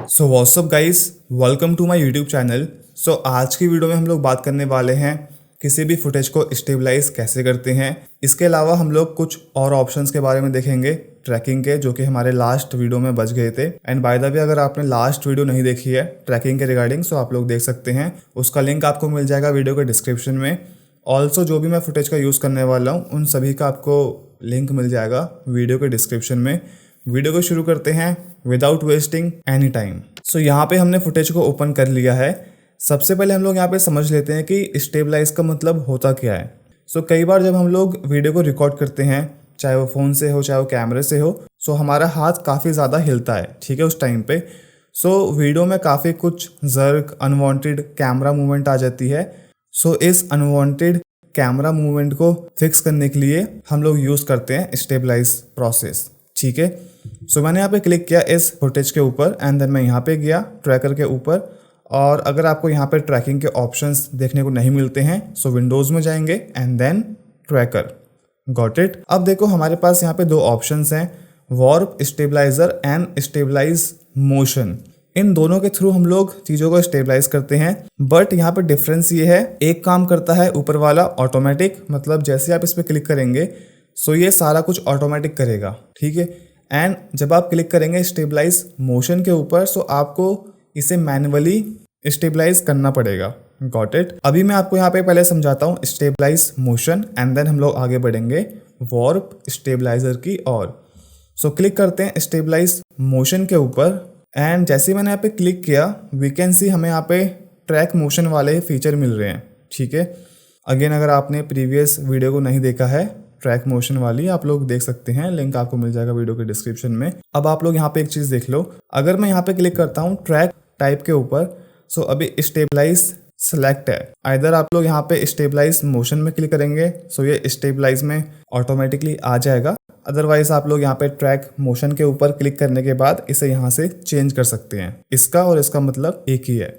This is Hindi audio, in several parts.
So what's up guys, welcome to my YouTube channel. So आज की वीडियो में हम लोग बात करने वाले हैं किसी भी फुटेज को स्टेबलाइज कैसे करते हैं। इसके अलावा हम लोग कुछ और ऑप्शंस के बारे में देखेंगे ट्रैकिंग के, जो कि हमारे लास्ट वीडियो में बच गए थे। एंड बाय द वे, अगर आपने लास्ट वीडियो नहीं देखी है ट्रैकिंग के रिगार्डिंग, सो आप लोग देख सकते हैं। उसका लिंक आपको मिल जाएगा वीडियो के डिस्क्रिप्शन में। ऑल्सो जो भी मैं फुटेज का यूज़ करने वाला हूँ उन सभी का आपको लिंक मिल जाएगा वीडियो के डिस्क्रिप्शन में। वीडियो को शुरू करते हैं विदाउट वेस्टिंग एनी टाइम। सो यहाँ पे हमने फुटेज को ओपन कर लिया है। सबसे पहले हम लोग यहाँ पे समझ लेते हैं कि स्टेबलाइज का मतलब होता क्या है। सो कई बार जब हम लोग वीडियो को रिकॉर्ड करते हैं, चाहे वो फ़ोन से हो चाहे वो कैमरे से हो, सो हमारा हाथ काफ़ी ज़्यादा हिलता है, ठीक है, उस टाइम पे। सो वीडियो में काफ़ी कुछ जर्क, अनवांटेड कैमरा मूवमेंट आ जाती है। सो इस अनवांटेड कैमरा मूवमेंट को फिक्स करने के लिए हम लोग यूज़ करते हैं स्टेबलाइज प्रोसेस, ठीक है। सो मैंने यहाँ पे क्लिक किया इस फुटेज के ऊपर एंड देन मैं यहाँ पे गया ट्रैकर के ऊपर। और अगर आपको यहाँ पे ट्रैकिंग के ऑप्शंस देखने को नहीं मिलते हैं, सो विंडोज़ में जाएंगे and then tracker. Got it. अब देखो हमारे पास यहाँ पे दो ऑप्शंस हैं, warp stabilizer and stabilize motion. इन दोनों के थ्रू हम लोग चीज़ों को स्टेबलाइज करते हैं। बट यहाँ पे डिफरेंस ये है, एक काम करता है ऊपर वाला ऑटोमेटिक, मतलब जैसे आप इस पर क्लिक करेंगे सो ये सारा कुछ ऑटोमेटिक करेगा, ठीक है। एंड जब आप क्लिक करेंगे स्टेबलाइज मोशन के ऊपर, सो आपको इसे मैन्युअली स्टेबलाइज करना पड़ेगा। Got it. अभी मैं आपको यहाँ पे पहले समझाता हूँ स्टेबलाइज मोशन एंड देन हम लोग आगे बढ़ेंगे वार्प स्टेबलाइजर की ओर। सो क्लिक करते हैं स्टेबलाइज मोशन के ऊपर एंड जैसे ही मैंने यहाँ पे क्लिक किया, वी कैन सी हमें यहाँ पे ट्रैक मोशन वाले फीचर मिल रहे हैं, ठीक है। अगेन अगर आपने प्रीवियस वीडियो को नहीं देखा है ट्रैक मोशन वाली, आप लोग देख सकते हैं, लिंक आपको मिल जाएगा वीडियो के डिस्क्रिप्शन में। अब आप लोग यहाँ पे एक चीज़ देख लो, अगर मैं यहाँ पे क्लिक करता हूँ ट्रैक टाइप के ऊपर, सो अभी स्टेबलाइज सेलेक्ट है। आइदर आप लोग यहाँ पे स्टेबलाइज मोशन में क्लिक करेंगे, सो ये स्टेबलाइज में ऑटोमेटिकली आ जाएगा। अदरवाइज आप लोग यहाँ पे ट्रैक मोशन के ऊपर क्लिक करने के बाद इसे यहाँ से चेंज कर सकते हैं। इसका और इसका मतलब एक ही है।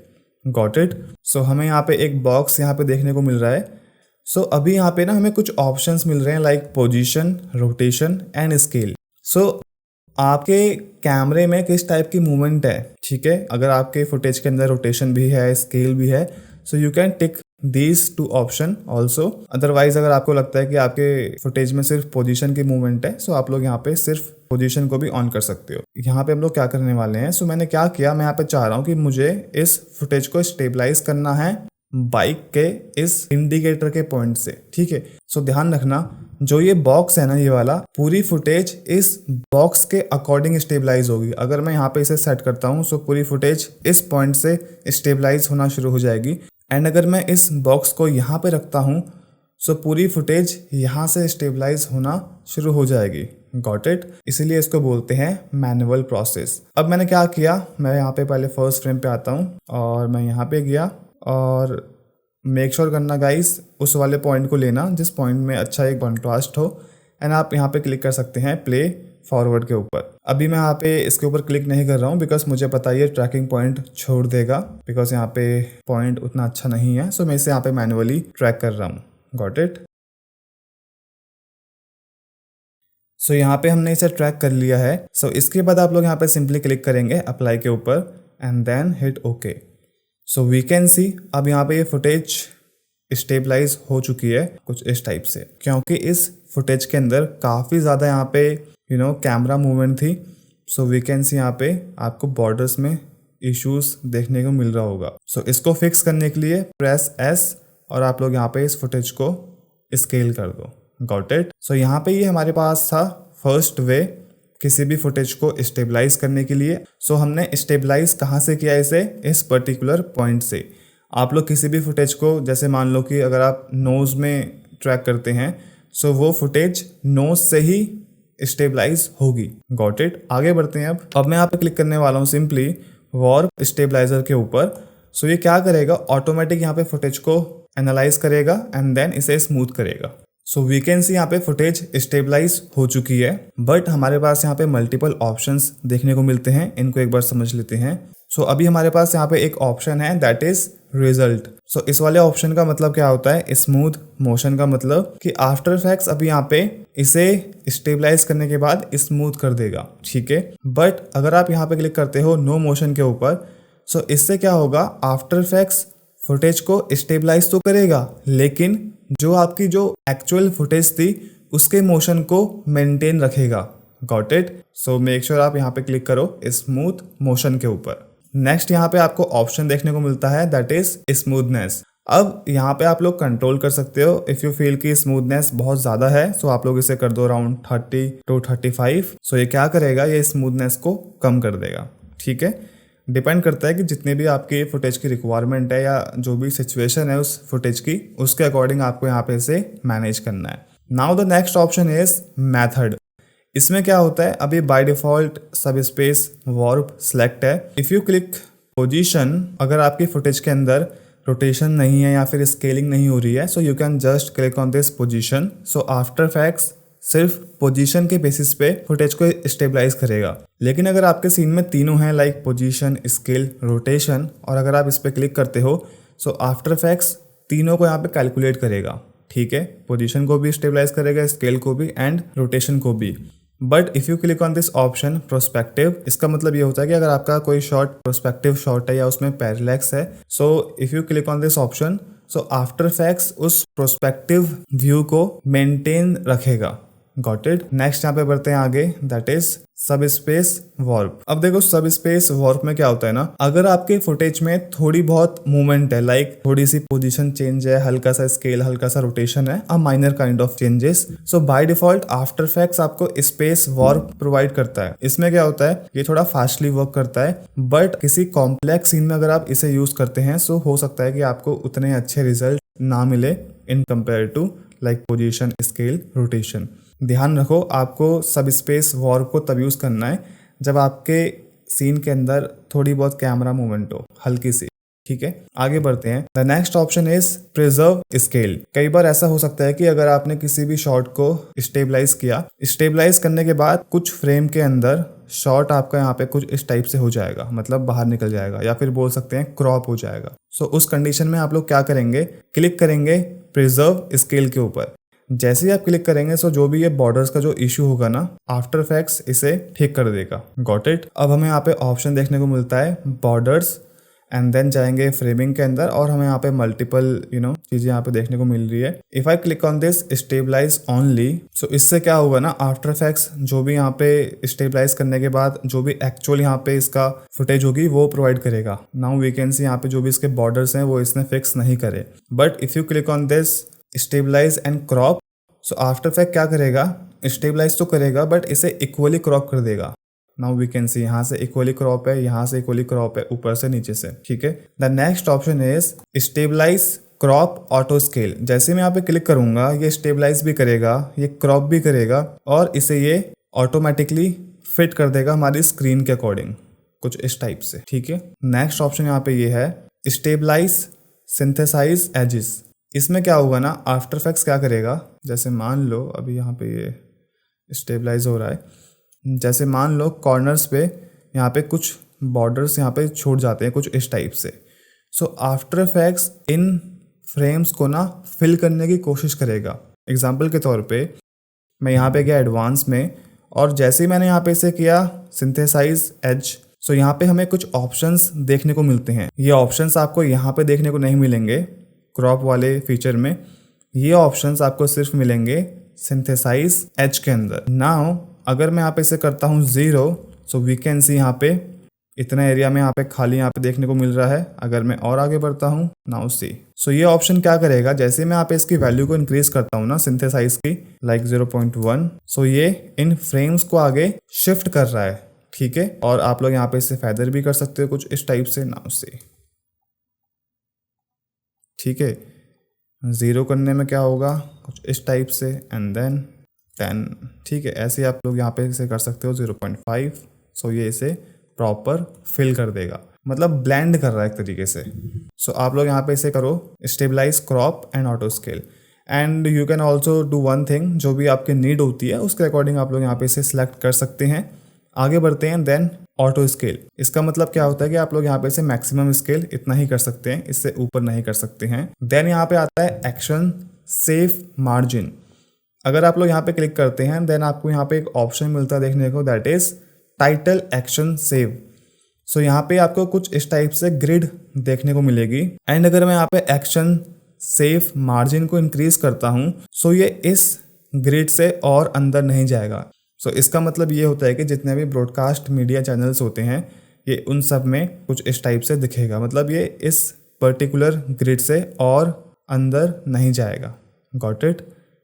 Got it. सो हमें यहाँ पे एक बॉक्स यहाँ पे देखने को मिल रहा है। सो अभी यहाँ पे ना हमें कुछ ऑप्शंस मिल रहे हैं like position, rotation and scale. So आपके कैमरे में किस टाइप की मूवमेंट है, ठीक है। अगर आपके फुटेज के अंदर रोटेशन भी है, स्केल भी है, so you can tick these two option also. Otherwise अगर आपको लगता है कि आपके फुटेज में सिर्फ पोजीशन की मूवमेंट है, सो आप लोग यहाँ पे सिर्फ पोजीशन को भी ऑन कर सकते हो। यहाँ पे हम लोग क्या करने वाले हैं, सो मैंने क्या किया, मैं यहाँ पे चाह रहा हूँ कि मुझे इस फुटेज को स्टेबलाइज करना है बाइक के इस इंडिकेटर के पॉइंट से, ठीक है। सो ध्यान रखना, जो ये बॉक्स है ना, ये वाला पूरी फुटेज इस बॉक्स के अकॉर्डिंग स्टेबलाइज होगी। अगर मैं यहाँ पे इसे सेट करता हूँ, सो पूरी फुटेज इस पॉइंट से स्टेबलाइज होना शुरू हो जाएगी। एंड अगर मैं इस बॉक्स को यहाँ पे रखता हूँ, सो पूरी फुटेज यहाँ से स्टेबलाइज होना शुरू हो जाएगी। Got it. इसीलिए इसको बोलते हैं मैनुअल प्रोसेस। अब मैंने क्या किया, मैं यहाँ पे पहले फर्स्ट फ्रेम पे आता हूँ और मैं यहाँ पे गया और मेक श्योर करना गाइस उस वाले पॉइंट को लेना जिस पॉइंट में अच्छा एक कॉन्ट्रास्ट हो। एंड आप यहाँ पे क्लिक कर सकते हैं प्ले फॉरवर्ड के ऊपर। अभी मैं यहाँ पे इसके ऊपर क्लिक नहीं कर रहा हूँ बिकॉज मुझे पता है ये ट्रैकिंग पॉइंट छोड़ देगा, बिकॉज यहाँ पे पॉइंट उतना अच्छा नहीं है। सो मैं इसे यहाँ पे मैनुअली ट्रैक कर रहा हूँ। Got it. सो यहाँ पे हमने इसे ट्रैक कर लिया है। सो इसके बाद आप लोग यहाँ पे सिंपली क्लिक करेंगे अप्लाई के ऊपर and then hit okay. So we can see अब यहाँ पे ये फुटेज स्टेबलाइज हो चुकी है कुछ इस टाइप से, क्योंकि इस फुटेज के अंदर काफ़ी ज़्यादा यहाँ पे कैमरा मूवमेंट थी। सो वी कैन सी यहाँ पे आपको बॉर्डर्स में इश्यूज देखने को मिल रहा होगा। सो इसको फिक्स करने के लिए प्रेस एस और आप लोग यहाँ पे इस फुटेज को स्केल कर दो। Got it. सो यहाँ पे ये हमारे पास था फर्स्ट वे किसी भी फुटेज को स्टेबलाइज करने के लिए। सो हमने स्टेबलाइज कहाँ से किया इसे, इस पर्टिकुलर पॉइंट से। आप लोग किसी भी फुटेज को, जैसे मान लो कि अगर आप नोज़ में ट्रैक करते हैं, सो वो फुटेज नोज़ से ही स्टेबलाइज होगी। Got it. आगे बढ़ते हैं। अब मैं यहाँ पे क्लिक करने वाला हूँ सिंपली वार्प स्टेबलाइजर के ऊपर। सो ये क्या करेगा, ऑटोमेटिक यहाँ पे फुटेज को एनालाइज करेगा एंड देन इसे स्मूथ करेगा। सो वी कैन सी यहाँ पे फुटेज स्टेबलाइज हो चुकी है, बट हमारे पास यहाँ पे मल्टीपल ऑप्शंस देखने को मिलते हैं। इनको एक बार समझ लेते हैं। सो अभी हमारे पास यहाँ पे एक ऑप्शन है दैट इज रिजल्ट। सो इस वाले ऑप्शन का मतलब क्या होता है, स्मूथ मोशन का मतलब कि आफ्टर इफेक्ट्स अभी यहाँ पे इसे स्टेबलाइज करने के बाद स्मूथ कर देगा, ठीक है। बट अगर आप यहाँ पे क्लिक करते हो नो मोशन के ऊपर, सो इससे क्या होगा, आफ्टर इफेक्ट्स फुटेज को स्टेबलाइज तो करेगा लेकिन जो आपकी जो एक्चुअल फुटेज थी उसके मोशन को मेंटेन रखेगा। Got it. So make sure आप यहाँ पे क्लिक करो स्मूथ मोशन के ऊपर। नेक्स्ट यहाँ पे आपको ऑप्शन देखने को मिलता है दैट इज स्मूथनेस। अब यहाँ पे आप लोग कंट्रोल कर सकते हो। इफ़ यू फील कि स्मूथनेस बहुत ज़्यादा है सो आप लोग इसे कर दो अराउंड 30 to 35। सो ये क्या करेगा, ये स्मूथनेस को कम कर देगा, ठीक है। डिपेंड करता है कि जितने भी आपकी फुटेज की रिक्वायरमेंट है या जो भी सिचुएशन है उस फुटेज की, उसके अकॉर्डिंग आपको यहाँ पे इसे मैनेज करना है। Now the next option is method. इसमें क्या होता है, अभी बाय डिफॉल्ट सब स्पेस वार्प सेलेक्ट है। इफ़ यू क्लिक पोजीशन, अगर आपकी फुटेज के अंदर रोटेशन नहीं है या फिर स्केलिंग नहीं हो रही है, so you can just click on this position. So after effects सिर्फ पोजीशन के बेसिस पे फुटेज को स्टेबलाइज करेगा। लेकिन अगर आपके सीन में तीनों हैं लाइक पोजीशन, स्केल, रोटेशन, और अगर आप इस पर क्लिक करते हो सो आफ्टर इफेक्ट्स तीनों को यहाँ पे कैलकुलेट करेगा, ठीक है। पोजीशन को भी स्टेबलाइज करेगा, स्केल को भी एंड रोटेशन को भी। But if you click on this option prospective, इसका मतलब ये होता है कि अगर आपका कोई शॉट प्रोस्पेक्टिव शॉट है या उसमें पैरेलैक्स है, so if you click on this option, so after effects उस प्रोस्पेक्टिव व्यू को मेंटेन रखेगा। Got it. नेक्स्ट यहाँ पे बढ़ते हैं आगे, दैट इज सब स्पेस वार्प। अब देखो सब स्पेस वार्प में क्या होता है ना, अगर आपके फुटेज में थोड़ी बहुत मूवमेंट है, लाइक थोड़ी सी पोजीशन चेंज है, हल्का सा स्केल, हल्का सा रोटेशन है, a minor kind of changes, so by default after effects आपको स्पेस वार्प प्रोवाइड करता है। इसमें क्या होता है, ये थोड़ा फास्टली वर्क करता है, बट किसी कॉम्प्लेक्स सीन में अगर आप इसे यूज करते हैं सो हो सकता है कि आपको उतने अच्छे रिजल्ट ना मिले in compare to like position, scale, rotation. ध्यान रखो, आपको सब स्पेस वार्प को तब यूज़ करना है जब आपके सीन के अंदर थोड़ी बहुत कैमरा मूवमेंट हो, हल्की सी, ठीक है। आगे बढ़ते हैं। The next option is preserve scale. कई बार ऐसा हो सकता है कि अगर आपने किसी भी शॉट को स्टेबलाइज किया, स्टेबलाइज करने के बाद कुछ फ्रेम के अंदर शॉट आपका यहाँ पे कुछ इस टाइप से हो जाएगा, मतलब बाहर निकल जाएगा या फिर बोल सकते हैं क्रॉप हो जाएगा। सो उस कंडीशन में आप लोग क्या करेंगे, क्लिक करेंगे प्रिजर्व स्केल के ऊपर। जैसे ही आप क्लिक करेंगे सो जो भी ये बॉर्डर्स का जो इशू होगा ना, आफ्टर इफेक्ट्स इसे ठीक कर देगा। Got it. अब हमें यहाँ पे ऑप्शन देखने को मिलता है बॉर्डर्स, एंड देन जाएंगे फ्रेमिंग के अंदर और हमें यहाँ पे मल्टीपल चीजें यहाँ पे देखने को मिल रही है। If I click on this stabilize only, so इससे क्या होगा ना, आफ्टर इफेक्ट्स जो भी यहाँ पे स्टेबलाइज करने के बाद जो भी एक्चुअल यहाँ पे इसका फुटेज होगी वो प्रोवाइड करेगा। नाउ वी कैन सी यहाँ पे जो भी इसके बॉर्डर्स हैं वो इसने फिक्स नहीं करे। But if you click on this stabilize and crop, so After Effect क्या करेगा, स्टेबलाइज तो करेगा बट इसे इक्वली क्रॉप कर देगा। नाउ वी कैन सी यहाँ से इक्वली क्रॉप है, यहाँ से इक्वली क्रॉप है, ऊपर से नीचे से, ठीक है। The next option is stabilize crop auto scale. जैसे मैं यहाँ पे क्लिक करूंगा ये स्टेबलाइज भी करेगा, ये क्रॉप भी करेगा और इसे ये ऑटोमेटिकली फिट कर देगा हमारी स्क्रीन के अकॉर्डिंग, कुछ इस टाइप से, ठीक है। नेक्स्ट ऑप्शन यहाँ पे ये है स्टेबलाइज सिंथेसाइज एजेस। इसमें क्या होगा ना, आफ्टर इफेक्ट्स क्या करेगा, जैसे मान लो अभी यहाँ पे ये स्टेबलाइज हो रहा है, जैसे मान लो कॉर्नर्स पे यहाँ पे कुछ बॉर्डर्स यहाँ पे छूट जाते हैं कुछ इस टाइप से। सो आफ्टर इफेक्ट्स इन फ्रेम्स को ना फिल करने की कोशिश करेगा। एग्जांपल के तौर पे मैं यहाँ पे गया एडवांस में और जैसे ही मैंने यहाँ पे इसे किया सिंथेसाइज एज, सो यहाँ पे हमें कुछ ऑप्शंस देखने को मिलते हैं। ये ऑप्शंस आपको यहाँ पे देखने को नहीं मिलेंगे क्रॉप वाले फीचर में, ये ऑप्शंस आपको सिर्फ मिलेंगे सिंथेसाइज एज के अंदर। नाउ अगर मैं यहाँ पे इसे करता हूँ 0, सो वी कैन सी यहाँ पे इतना एरिया में यहाँ पे खाली यहाँ पे देखने को मिल रहा है। अगर मैं और आगे बढ़ता हूँ, नाउ सी, सो ये ऑप्शन क्या करेगा, जैसे मैं यहाँ पे इसकी वैल्यू को इंक्रीज करता हूँ ना सिंथेसाइज की लाइक 0.1, सो ये इन फ्रेम्स को आगे शिफ्ट कर रहा है, ठीक है। और आप लोग यहाँ पे इसे फेदर भी कर सकते हो कुछ इस टाइप से, नाउ सी, ठीक है। 0 करने में क्या होगा, कुछ इस टाइप से, एंड देन 10, ठीक है। ऐसे आप लोग यहाँ पे इसे कर सकते हो 0.5, सो ये इसे प्रॉपर फिल कर देगा, मतलब ब्लेंड कर रहा है एक तरीके से। सो आप लोग यहाँ पे इसे करो stabilize crop and auto scale, and you can also do one thing, जो भी आपकी नीड होती है उसके अकॉर्डिंग आप लोग यहाँ पे इसे सिलेक्ट कर सकते हैं। आगे बढ़ते हैं। देन ऑटो स्केल, इसका मतलब क्या होता है कि आप लोग यहाँ पे से मैक्सिमम स्केल इतना ही कर सकते हैं, इससे ऊपर नहीं कर सकते हैं। देन यहाँ पे आता है एक्शन सेव मार्जिन। अगर आप लोग यहाँ पे क्लिक करते हैं देन आपको यहाँ पे एक ऑप्शन मिलता है देखने को, that is title action save. So यहाँ पे आपको कुछ इस टाइप से ग्रिड देखने को मिलेगी। एंड अगर मैं यहाँ पे एक्शन सेव मार्जिन को इंक्रीज करता हूँ सो ये इस ग्रिड से और अंदर नहीं जाएगा। सो इसका मतलब ये होता है कि जितने भी ब्रॉडकास्ट मीडिया चैनल्स होते हैं ये उन सब में कुछ इस टाइप से दिखेगा, मतलब ये इस पर्टिकुलर ग्रिड से और अंदर नहीं जाएगा। Got it?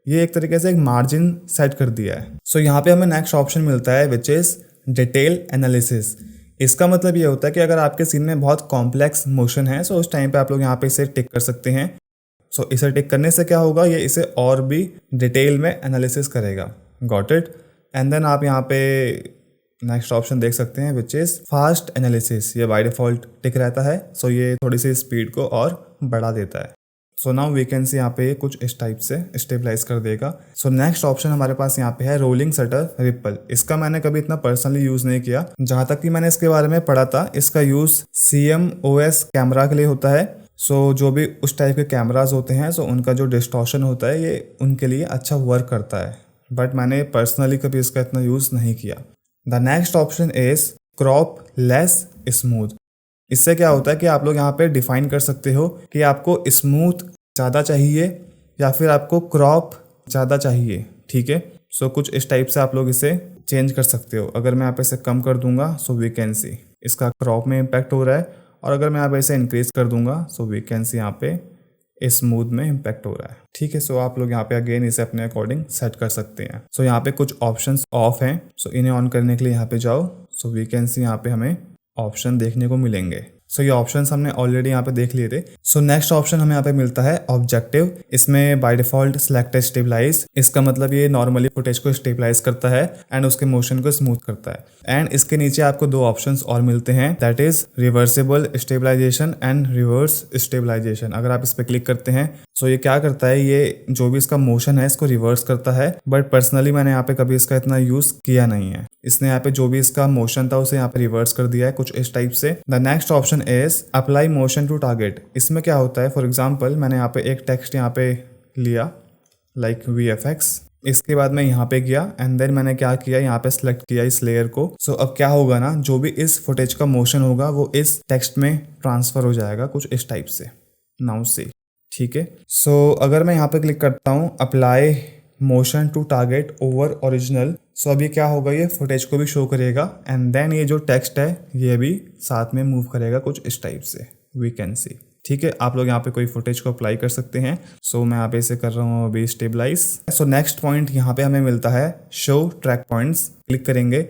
ये एक तरीके से एक मार्जिन सेट कर दिया है। सो यहाँ पे हमें नेक्स्ट ऑप्शन मिलता है विच इज डिटेल एनालिसिस। इसका मतलब ये होता है कि अगर आपके सीन में बहुत कॉम्प्लेक्स मोशन है सो उस टाइम पे आप लोग यहाँ पे इसे टिक कर सकते हैं। सो इसे टिक करने से क्या होगा, ये इसे और भी डिटेल में एनालिसिस करेगा। Got it? एंड देन आप यहाँ पे नेक्स्ट ऑप्शन देख सकते हैं विच इज फास्ट एनालिसिस। ये बाय डिफॉल्ट टिक रहता है, सो ये थोड़ी सी स्पीड को और बढ़ा देता है। So now we can see यहाँ पे कुछ इस टाइप से स्टेबलाइज कर देगा। सो नेक्स्ट ऑप्शन हमारे पास यहाँ पे है रोलिंग शटर रिपल। इसका मैंने कभी इतना पर्सनली यूज नहीं किया, जहां तक कि मैंने इसके बारे में पढ़ा था इसका यूज CMOS कैमरा के लिए होता है। सो जो भी उस टाइप के कैमराज होते हैं सो उनका जो डिस्टॉर्शन होता है ये उनके लिए अच्छा वर्क करता है, बट मैंने पर्सनली कभी इसका इतना यूज नहीं किया। The next option is crop less smooth. इससे क्या होता है कि आप लोग यहाँ पे डिफाइन कर सकते हो कि आपको स्मूथ ज़्यादा चाहिए या फिर आपको क्रॉप ज़्यादा चाहिए। ठीक है, सो कुछ इस टाइप से आप लोग इसे चेंज कर सकते हो। अगर मैं यहाँ पे इसे कम कर दूंगा सो वी कैन सी इसका क्रॉप में इम्पैक्ट हो रहा है, और अगर मैं यहाँ पे इसे इंक्रीज कर दूंगा सो वी कैन सी यहाँ पे स्मूथ में इम्पैक्ट हो रहा है। ठीक है, सो आप लोग यहाँ पे अगेन इसे अपने अकॉर्डिंग सेट कर सकते हैं। सो यहाँ पे कुछ ऑप्शंस ऑफ हैं, सो इन्हें ऑन करने के लिए यहाँ पे जाओ। सो वी कैन सी यहाँ पे हमें ऑप्शन देखने को मिलेंगे। सो ये ऑप्शंस हमने ऑलरेडी यहाँ पे देख लिए थे। सो नेक्स्ट ऑप्शन हमें यहाँ पे मिलता है ऑब्जेक्टिव। इसमें बाय डिफॉल्ट सिलेक्ट स्टेबलाइज। इसका मतलब ये नॉर्मली फुटेज को स्टेबलाइज करता है एंड उसके मोशन को स्मूथ करता है। एंड इसके नीचे आपको दो ऑप्शंस और मिलते हैं, that is reversible stabilization and reverse stabilization. अगर आप इस पर क्लिक करते हैं सो ये क्या करता है, ये जो भी इसका मोशन है इसको रिवर्स करता है, बट पर्सनली मैंने यहाँ पे कभी इसका इतना यूज किया नहीं है। इसने यहाँ पे जो भी इसका मोशन था उसे यहाँ पे रिवर्स कर दिया है कुछ इस टाइप से। The next option is apply motion to target. इसमें क्या होता है, फॉर एग्जाम्पल मैंने यहाँ पे एक टेक्स्ट यहाँ पे लिया लाइक VFX, इसके बाद मैं यहाँ पे गया एंड देन मैंने क्या किया, यहाँ पे सिलेक्ट किया इस लेयर को। सो अब क्या होगा ना, जो भी इस फुटेज का मोशन होगा वो इस टेक्स्ट में ट्रांसफर हो जाएगा कुछ इस टाइप से। नाउ से ठीक है, सो अगर मैं यहाँ पे क्लिक करता हूँ apply motion to target over original, so अभी क्या होगा, ये फुटेज को भी शो करेगा एंड देन ये जो टेक्स्ट है ये भी साथ में मूव करेगा कुछ इस टाइप से। We can see. ठीक है, आप लोग यहाँ पे कोई फुटेज को अप्लाई कर सकते हैं। सो मैं यहाँ पे इसे कर रहा हूँ अभी स्टेबलाइज। सो नेक्स्ट पॉइंट यहाँ पे हमें मिलता है शो ट्रैक पॉइंट्स। क्लिक करेंगे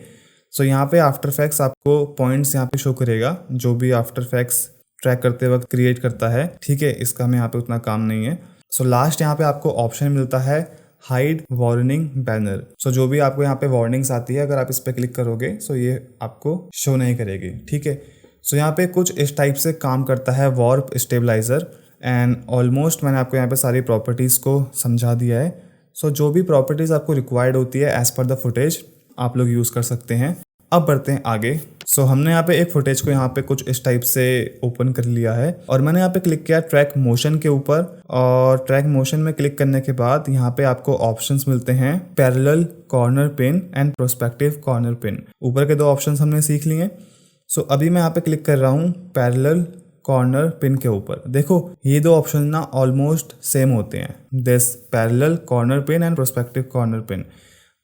सो यहाँ पे आफ्टर इफेक्ट्स आपको पॉइंट्स यहाँ पे शो करेगा जो भी आफ्टर इफेक्ट्स ट्रैक करते वक्त क्रिएट करता है। ठीक है, इसका हमें यहाँ पे उतना काम नहीं है। सो लास्ट यहाँ पे आपको ऑप्शन मिलता है हाइड वार्निंग बैनर। सो जो भी आपको यहाँ पे वार्निंग्स आती है अगर आप इस पे क्लिक करोगे सो ये आपको शो नहीं करेगी। ठीक है, सो यहाँ पे कुछ इस टाइप से काम करता है वार्प स्टेबलाइजर एंड ऑलमोस्ट मैंने आपको यहाँ पे सारी प्रॉपर्टीज़ को समझा दिया है। सो जो भी प्रॉपर्टीज़ आपको रिक्वायर्ड होती है एज पर द फुटेज आप लोग यूज़ कर सकते हैं। अब बढ़ते हैं आगे। सो हमने यहाँ पे एक फुटेज को यहाँ पे कुछ इस टाइप से ओपन कर लिया है और मैंने यहाँ पे क्लिक किया ट्रैक मोशन के ऊपर, और ट्रैक मोशन में क्लिक करने के बाद यहाँ पे आपको ऑप्शंस मिलते हैं parallel corner pin and prospective corner pin. ऊपर के दो ऑप्शंस हमने सीख लिए। सो अभी मैं यहाँ पे क्लिक कर रहा हूँ पैरेलल कॉर्नर पिन के ऊपर। देखो ये दो ऑप्शन ना ऑलमोस्ट सेम होते हैं, this parallel corner pin and prospective corner pin.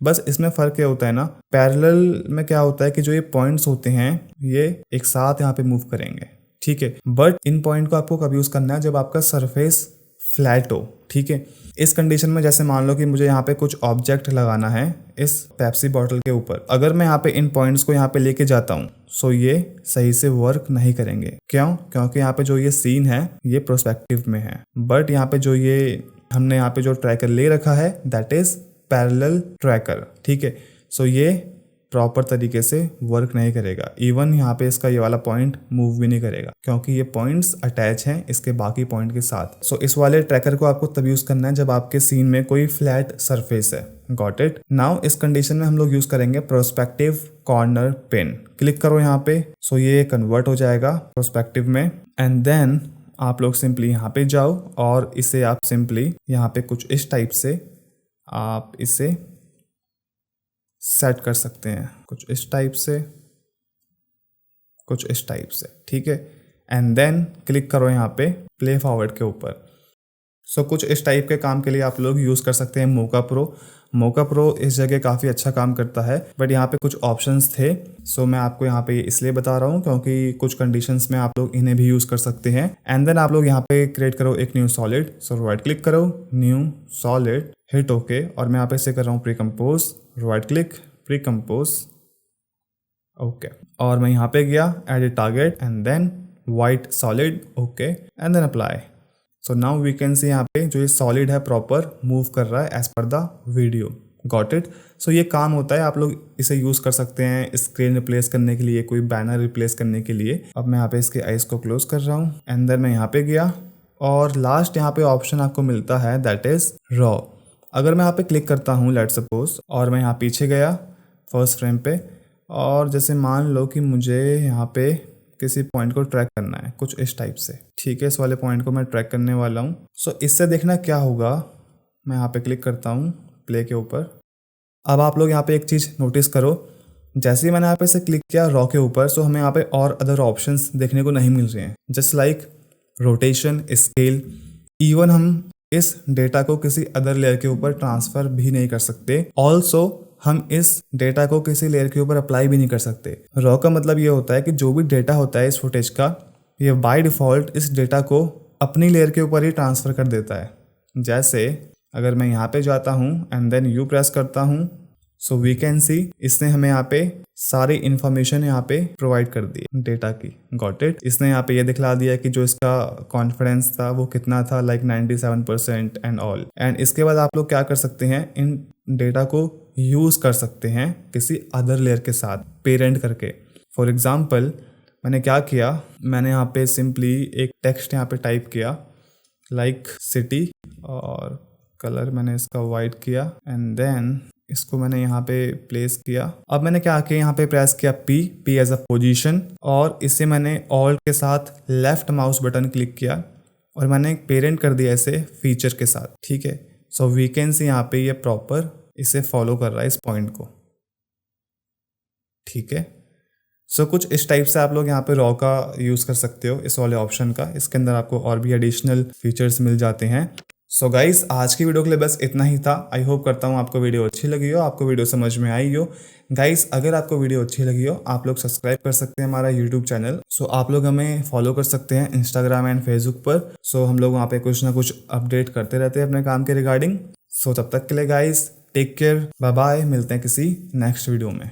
बस इसमें फ़र्क क्या होता है ना, पैरेलल में क्या होता है कि जो ये पॉइंट्स होते हैं ये एक साथ यहाँ पे मूव करेंगे। ठीक है, बट इन पॉइंट को आपको कब यूज़ करना है, जब आपका सरफेस फ्लैट हो। ठीक है, इस कंडीशन में जैसे मान लो कि मुझे यहाँ पे कुछ ऑब्जेक्ट लगाना है इस पेप्सी बॉटल के ऊपर, अगर मैं यहाँ पे इन पॉइंट्स को यहाँ पे लेके जाता हूँ सो ये सही से वर्क नहीं करेंगे। क्यों? क्योंकि यहाँ पे जो ये सीन है ये प्रोस्पेक्टिव में है, बट यहाँ पे जो ये हमने यहाँ पे जो ट्रैकर ले रखा है दैट इज पैरेलल ट्रैकर। ठीक है, सो ये प्रॉपर तरीके से वर्क नहीं करेगा। इवन यहाँ पे इसका ये वाला पॉइंट मूव भी नहीं करेगा क्योंकि ये पॉइंट्स अटैच हैं इसके बाकी पॉइंट के साथ। सो इस वाले ट्रैकर को आपको तब यूज़ करना है जब आपके सीन में कोई फ्लैट सरफेस है। Got it. नाउ इस कंडीशन में हम लोग यूज करेंगे प्रोस्पेक्टिव कॉर्नर पिन। क्लिक करो यहाँ पे, सो ये कन्वर्ट हो जाएगा प्रोस्पेक्टिव में। एंड देन आप लोग सिंपली यहाँ पे जाओ और इसे आप सिंपली यहाँ पे कुछ इस टाइप से आप इसे सेट कर सकते हैं, कुछ इस टाइप से, कुछ इस टाइप से, ठीक है। एंड देन क्लिक करो यहाँ पे प्ले फॉरवर्ड के ऊपर। सो कुछ इस टाइप के काम के लिए आप लोग यूज़ कर सकते हैं मोका प्रो। मोका प्रो इस जगह काफ़ी अच्छा काम करता है, बट यहाँ पे कुछ ऑप्शंस थे, सो मैं आपको यहाँ पे इसलिए बता रहा हूँ क्योंकि कुछ कंडीशंस में आप लोग इन्हें भी यूज़ कर सकते हैं। एंड देन आप लोग यहाँ पे क्रिएट करो एक new solid. So right click करो, न्यू सॉलिड, हिट ओके, और मैं यहाँ पे से कर रहा हूँ pre compose, right click, pre compose, okay. और मैं यहाँ पे गया edit target and then white solid, okay, and then apply. So now we can see यहाँ पे जो ये सॉलिड है प्रॉपर मूव कर रहा है as per the video, got it. So ये काम होता है, आप लोग इसे यूज़ कर सकते हैं स्क्रीन रिप्लेस करने के लिए, कोई बैनर रिप्लेस करने के लिए। अब मैं यहाँ पे इसके आइज को क्लोज कर रहा हूँ एंड देन मैं यहाँ पे गया और लास्ट यहाँ पे ऑप्शन आपको मिलता है दैट इज रॉ। अगर मैं यहाँ पे क्लिक करता हूँ लेट सपोज, और मैं यहाँ पीछे गया फर्स्ट फ्रेम पे, और जैसे मान लो कि मुझे यहाँ पे किसी पॉइंट को ट्रैक करना है कुछ इस टाइप से, ठीक है, इस वाले पॉइंट को मैं ट्रैक करने वाला हूँ। सो इससे देखना क्या होगा, मैं यहाँ पे क्लिक करता हूँ प्ले के ऊपर। अब आप लोग यहाँ पे एक चीज़ नोटिस करो, जैसे ही मैंने यहाँ पे से क्लिक किया रॉ के ऊपर, सो हमें यहाँ पे और अदर ऑप्शंस देखने को नहीं मिल रहे हैं, just like rotation, scale. Even हम इस डेटा को किसी अदर लेयर के ऊपर ट्रांसफर भी नहीं कर सकते। ऑल्सो हम इस डेटा को किसी लेयर के ऊपर अप्लाई भी नहीं कर सकते। रॉ का मतलब ये होता है कि जो भी डेटा होता है इस फुटेज का, ये बाय डिफ़ॉल्ट इस डेटा को अपनी लेयर के ऊपर ही ट्रांसफ़र कर देता है। जैसे अगर मैं यहाँ पे जाता हूँ एंड देन यू प्रेस करता हूँ, सो वी कैन सी इसने हमें यहाँ पे सारी इन्फॉर्मेशन यहाँ पे प्रोवाइड कर दी डेटा की, गॉट इट। इसने यहाँ पे ये दिखला दिया कि जो इसका कॉन्फिडेंस था वो कितना था, लाइक 97% एंड ऑल। एंड इसके बाद आप लोग क्या कर सकते हैं, इन डेटा को यूज़ कर सकते हैं किसी अदर लेयर के साथ पेरेंट करके। फॉर एग्जाम्पल मैंने क्या किया, मैंने यहाँ पे सिंपली एक टेक्स्ट यहाँ पे टाइप किया लाइक सिटी, और कलर मैंने इसका वाइट किया एंड देन इसको मैंने यहाँ पे प्लेस किया। अब मैंने क्या किया, यहाँ पे प्रेस किया पी एज अ पोजीशन, और इसे मैंने ऑल्ट के साथ लेफ्ट माउस बटन क्लिक किया और मैंने पेरेंट कर दिया इसे फीचर के साथ, ठीक है। सो वी कैन सी यहाँ पे ये प्रॉपर इसे फॉलो कर रहा है इस पॉइंट को, ठीक है। सो कुछ इस टाइप से आप लोग यहाँ पे रॉ का यूज़ कर सकते हो, इस वाले ऑप्शन का। इसके अंदर आपको और भी एडिशनल फीचर्स मिल जाते हैं। सो गाइस आज की वीडियो के लिए बस इतना ही था। आई होप करता हूँ आपको वीडियो अच्छी लगी हो, आपको वीडियो समझ में आई हो। गाइस अगर आपको वीडियो अच्छी लगी हो, आप लोग सब्सक्राइब कर सकते हैं हमारा यूट्यूब चैनल। सो आप लोग हमें फॉलो कर सकते हैं इंस्टाग्राम एंड फेसबुक पर। सो हम लोग वहाँ पे कुछ ना कुछ अपडेट करते रहते हैं अपने काम के रिगार्डिंग। सो तब तक के लिए guys take care, bye bye, मिलते हैं किसी नेक्स्ट वीडियो में।